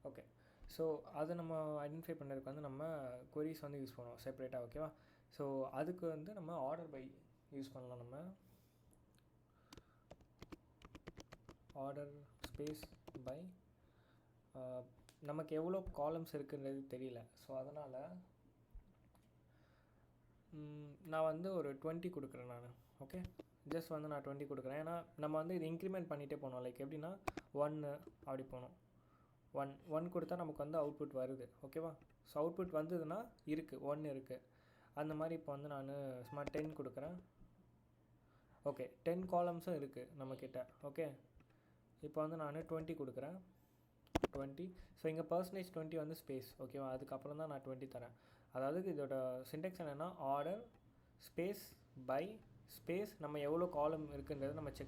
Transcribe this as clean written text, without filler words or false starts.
Okay. So அதை நம்ம identify பண்ணுறதுக்கு வந்து நம்ம queries வந்து யூஸ் பண்ணுவோம் செப்பரேட்டாக. ஓகேவா? ஸோ அதுக்கு வந்து நம்ம ஆர்டர் பை யூஸ் பண்ணலாம். நம்ம ஆர்டர் ஸ்பேஸ் பை நமக்கு எவ்வளோ காலம்ஸ் இருக்குன்றது தெரியல. ஸோ அதனால் நான் வந்து ஒரு 20 கொடுக்குறேன் நான். ஓகே, ஜஸ்ட் வந்து நான் 20 கொடுக்குறேன். ஏன்னா நம்ம வந்து இது இன்க்ரிமெண்ட் பண்ணிகிட்டே போகணும். லைக் எப்படின்னா 1 அப்படி போகணும். 1 கொடுத்தா நமக்கு வந்து அவுட்புட் வருது. ஓகேவா? ஸோ அவுட்புட் வந்ததுன்னா இருக்குது, 1 இருக்குது. அந்த மாதிரி இப்போ வந்து நான் சும்மா 10 கொடுக்குறேன். ஓகே, 10 காலம்ஸும் இருக்குது நம்மக்கிட்ட. ஓகே, இப்போ வந்து நான் 20 கொடுக்குறேன். 20. ஸோ இங்கே %20 வந்து ஸ்பேஸ். ஓகேவா? அதுக்கப்புறம் தான் நான் 20 தரேன். அதாவது இதோட சின்டெக்ஸ் என்னென்னா ஆர்டர் ஸ்பேஸ் பை ஸ்பேஸ் நம்ம எவ்வளோ காலம் இருக்குன்றதை நம்ம செக்